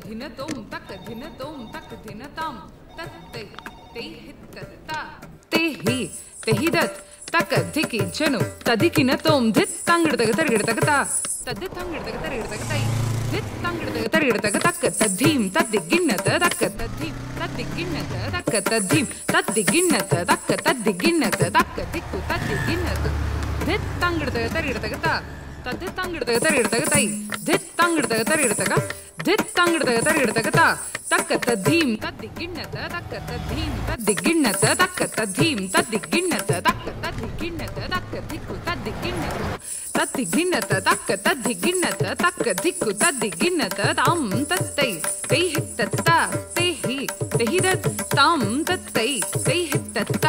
ధినతోం తక్ ధినతోం తక్ ధినతాం తత్తై తైహిత్తత తేహి తెహిదత్ తక్ ధికి జను తదికినతోం ధిత్ తంగిడతగ తరిగిడతగత తద్దితంగిడతగ తరిగిడతగతై ధిత్ తంగిడతగ తరిగిడతగ తక్ తద్ధీం తద్దిగిన్నత తక్ తద్ధీం తద్దిగిన్నత తక్ తద్ధీం తద్దిగిన్నత తక్ తద్దిగిన్నత తక్ దిక్కు తద్దిగిన్నత ధిత్ తంగిడతగ తరిగిడతగత తద్దితంగిడతగ తరిగిడతగతై ధిత్ తంగిడతగ తరిగిడతగ ధిత్ తంగిడతగ తరిగిడతగత తక్ తద్ధీం తద్దిగిన్నత తక్ తద్ధీం తద్దిగిన్నత తక్ తద్ధీం తద్దిగిన్నత తక్ తద్దిగిన్నత తక్ దిక్కు తద్దిగిన్నత తద్దిగిన్నత తక్ తద్దిగిన్నత తక్ దిక్కు తద్దిగిన్నత తాం తత్తై తైహిత్తత తేహి తెహిదత్ తాం తత్తై తైహిత్తత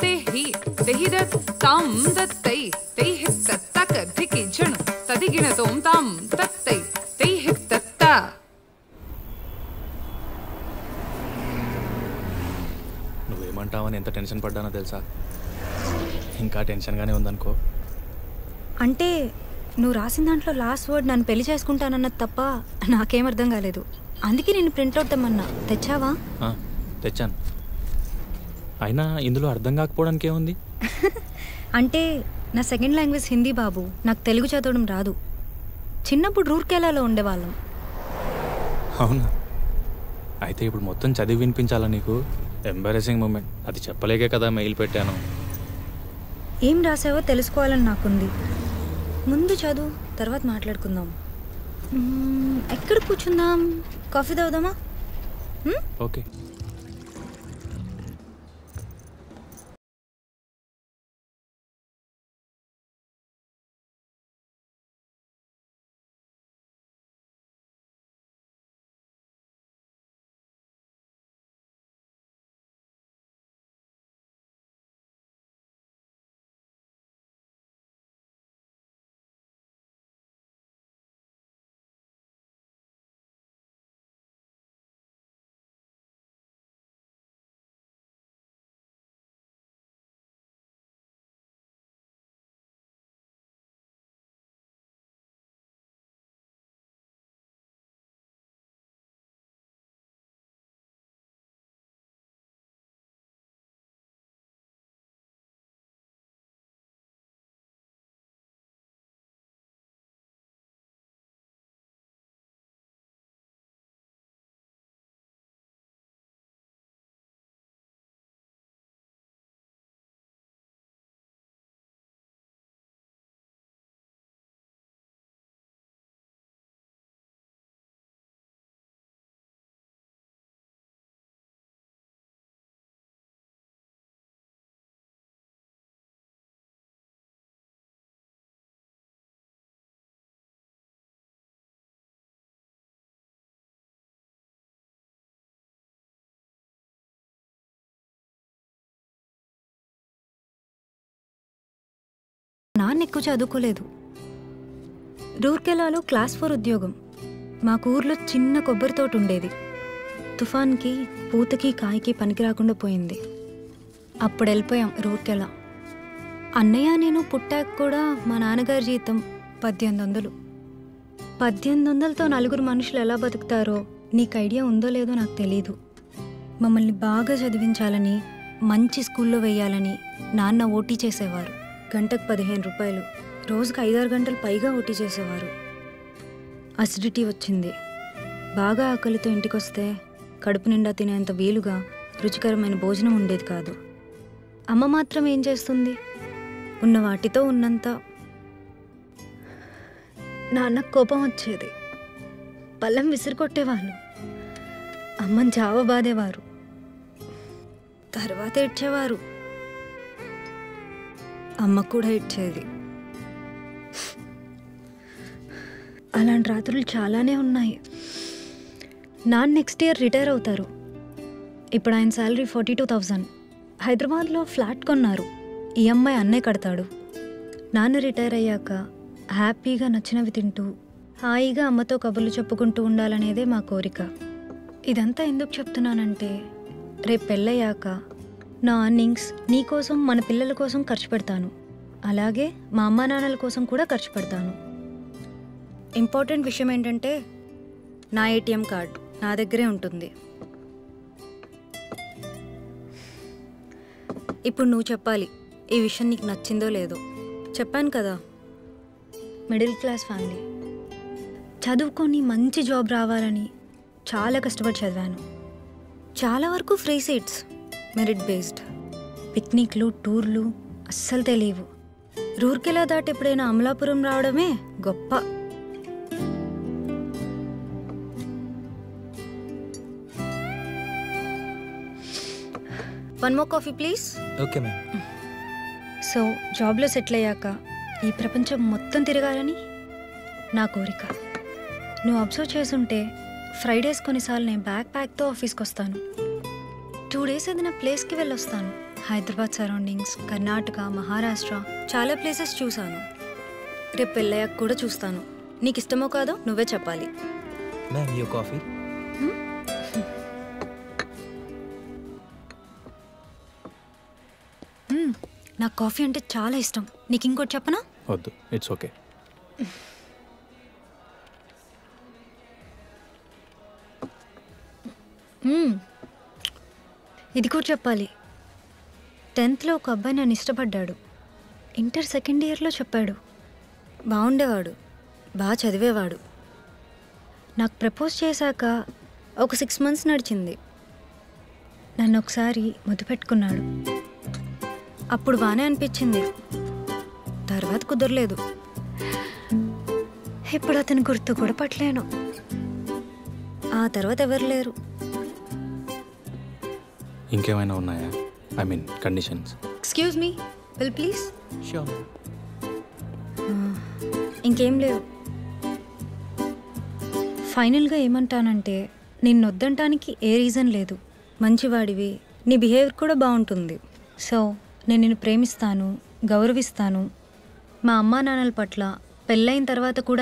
తేహి తెహిదత్ తాం తత్తై తైహిత్తత తక్ ధికి జను తదిగినతోం తాం తత్తై తైహిత్తత. నువ్వేమంటావని ఎంత టెన్షన్ పడ్డానో తెలుసా? ఇంకా టెన్షన్గానే ఉందనుకో. అంటే నువ్వు రాసిన దాంట్లో లాస్ట్ వర్డ్ నన్ను పెళ్లి చేసుకుంటానన్నది తప్ప నాకేం అర్థం కాలేదు. అందుకే నేను ప్రింట్అవుట్ తెమ్మన్నా. తెచ్చావా? తెచ్చాను. అయినా ఇందులో అర్థం కాకపోవడానికి ఏముంది? అంటే నా సెకండ్ లాంగ్వేజ్ హిందీ బాబు. నాకు తెలుగు చదవడం రాదు. చిన్నప్పుడు రూర్కేలాలో ఉండేవాళ్ళం. అవునా? అయితే ఇప్పుడు మొత్తం చదివి వినిపించాలా నీకు? Embarrassing moment. అది చెప్పలేకే కదా మెయిల్ పెట్టాను. ఏం రాసావో తెలుసుకోవాలని నాకుంది. ముందు చదువు, తర్వాత మాట్లాడుకుందాం. ఎక్కడ కూర్చుందాం? కాఫీ తాగుదామా? ఓకే. నాన్న ఎక్కువ చదువుకోలేదు. రూర్కెలాలో క్లాస్ 4 ఉద్యోగం. మాకు ఊర్లో చిన్న కొబ్బరి తోట ఉండేది. తుఫాన్కి పూతకి కాయకి పనికి రాకుండా పోయింది. అప్పుడు వెళ్ళిపోయాం రూర్కెలా. అన్నయ్య నేను పుట్టాక కూడా మా నాన్నగారి జీతం 1800. 1800తో 4 మనుషులు ఎలా బతుకుతారో నీకు ఐడియా ఉందో లేదో నాకు తెలీదు. మమ్మల్ని బాగా చదివించాలని, మంచి స్కూల్లో వేయాలని నాన్న ఓటీ చేసేవారు. గంటకు 15 రూపాయలు. రోజుకు 5-6 గంటలు పైగా ఓటీ చేసేవారు. అసిడిటీ వచ్చింది. బాగా ఆకలితో ఇంటికొస్తే కడుపు నిండా తినేంత వీలుగా రుచికరమైన భోజనం ఉండేది కాదు. అమ్మ మాత్రం ఏం చేస్తుంది? ఉన్న వాటితో ఉన్నంత. నాన్నకు కోపం వచ్చేది. పళ్ళెం విసిరికొట్టేవాళ్ళు. అమ్మని చావ బాధేవారు. తర్వాత ఏడ్చేవారు. అమ్మ కూడా ఇచ్చేది. అలాంటి రాత్రులు చాలానే ఉన్నాయి. నాన్న నెక్స్ట్ ఇయర్ రిటైర్ అవుతారు. ఇప్పుడు ఆయన శాలరీ 42,000. హైదరాబాద్లో ఫ్లాట్ కొన్నారు. ఈఎంఐ అన్నయ్య కడతాడు. నాన్న రిటైర్ అయ్యాక హ్యాపీగా నచ్చినవి తింటూ హాయిగా అమ్మతో కబుర్లు చెప్పుకుంటూ ఉండాలనేదే మా కోరిక. ఇదంతా ఎందుకు చెప్తున్నానంటే రేపు పెళ్ళయ్యాక నా అర్నింగ్స్ నీకోసం, మన పిల్లల కోసం ఖర్చు పెడతాను. అలాగే మా అమ్మా నాన్నల కోసం కూడా ఖర్చు పెడతాను. ఇంపార్టెంట్ విషయం ఏంటంటే నా ఏటీఎం కార్డ్ నా దగ్గరే ఉంటుంది. ఇప్పుడు నువ్వు చెప్పాలి ఈ విషయం నీకు నచ్చిందో లేదో. చెప్పాను కదా, మిడిల్ క్లాస్ ఫ్యామిలీ. చదువుకొని మంచి జాబ్ రావాలని చాలా కష్టపడి చదివాను. చాలా వరకు ఫ్రీ సీట్స్, మెరిట్ బేస్డ్. పిక్నిక్లు, టూర్లు అస్సలు తెలియవు. రూర్కెలా దాటి ఎప్పుడైనా అమలాపురం రావడమే గొప్ప. One more coffee please. Okay ma'am. So జాబ్లో సెటిల్ అయ్యాక ఈ ప్రపంచం మొత్తం తిరగాలని నా కోరిక. నువ్వు అబ్జర్వ్ చేసుంటే ఫ్రైడేస్ కొన్నిసార్లు నేను ప్యాక్తో ఆఫీస్కి వస్తాను. 2 days ఏదైనా ప్లేస్కి వెళ్ళొస్తాను. హైదరాబాద్ సరౌండింగ్స్, కర్ణాటక, మహారాష్ట్ర చాలా ప్లేసెస్ చూశాను. రేపు పెళ్ళయ్యాక కూడా చూస్తాను. నీకు ఇష్టమో కాదో నువ్వే చెప్పాలి. Ma'am you coffee. నాకు కాఫీ అంటే చాలా ఇష్టం. నీకు ఇంకోటి చెప్పనా? వద్దు, ఇట్స్ ఓకే. ఇది కూడా చెప్పాలి. 10th ఒక అబ్బాయి నన్ను ఇష్టపడ్డాడు. ఇంటర్ 2nd yearలో చెప్పాడు. బాగుండేవాడు, బాగా చదివేవాడు. నాకు ప్రపోజ్ చేశాక ఒక 6 months నడిచింది. నన్ను ఒకసారి ముద్దు పెట్టుకున్నాడు. అప్పుడు బాగానే అనిపించింది, తర్వాత కుదరలేదు. ఇప్పుడు అతను గుర్తు కూడా పట్టలేను. ఆ తర్వాత ఎవరు లేరు. ఇంకేమైనా ఉన్నాయా? I mean conditions. Excuse me, will please. Sure. ఇంకేం లేవు. ఫైనల్గా ఏమంటానంటే, నిన్ను వద్దంటానికి ఏ రీజన్ లేదు. మంచివాడివి, నీ బిహేవియర్ కూడా బాగుంటుంది. సో నేను నిన్ను ప్రేమిస్తాను, గౌరవిస్తాను. మా అమ్మా నాన్నల పట్ల పెళ్ళైన తర్వాత కూడా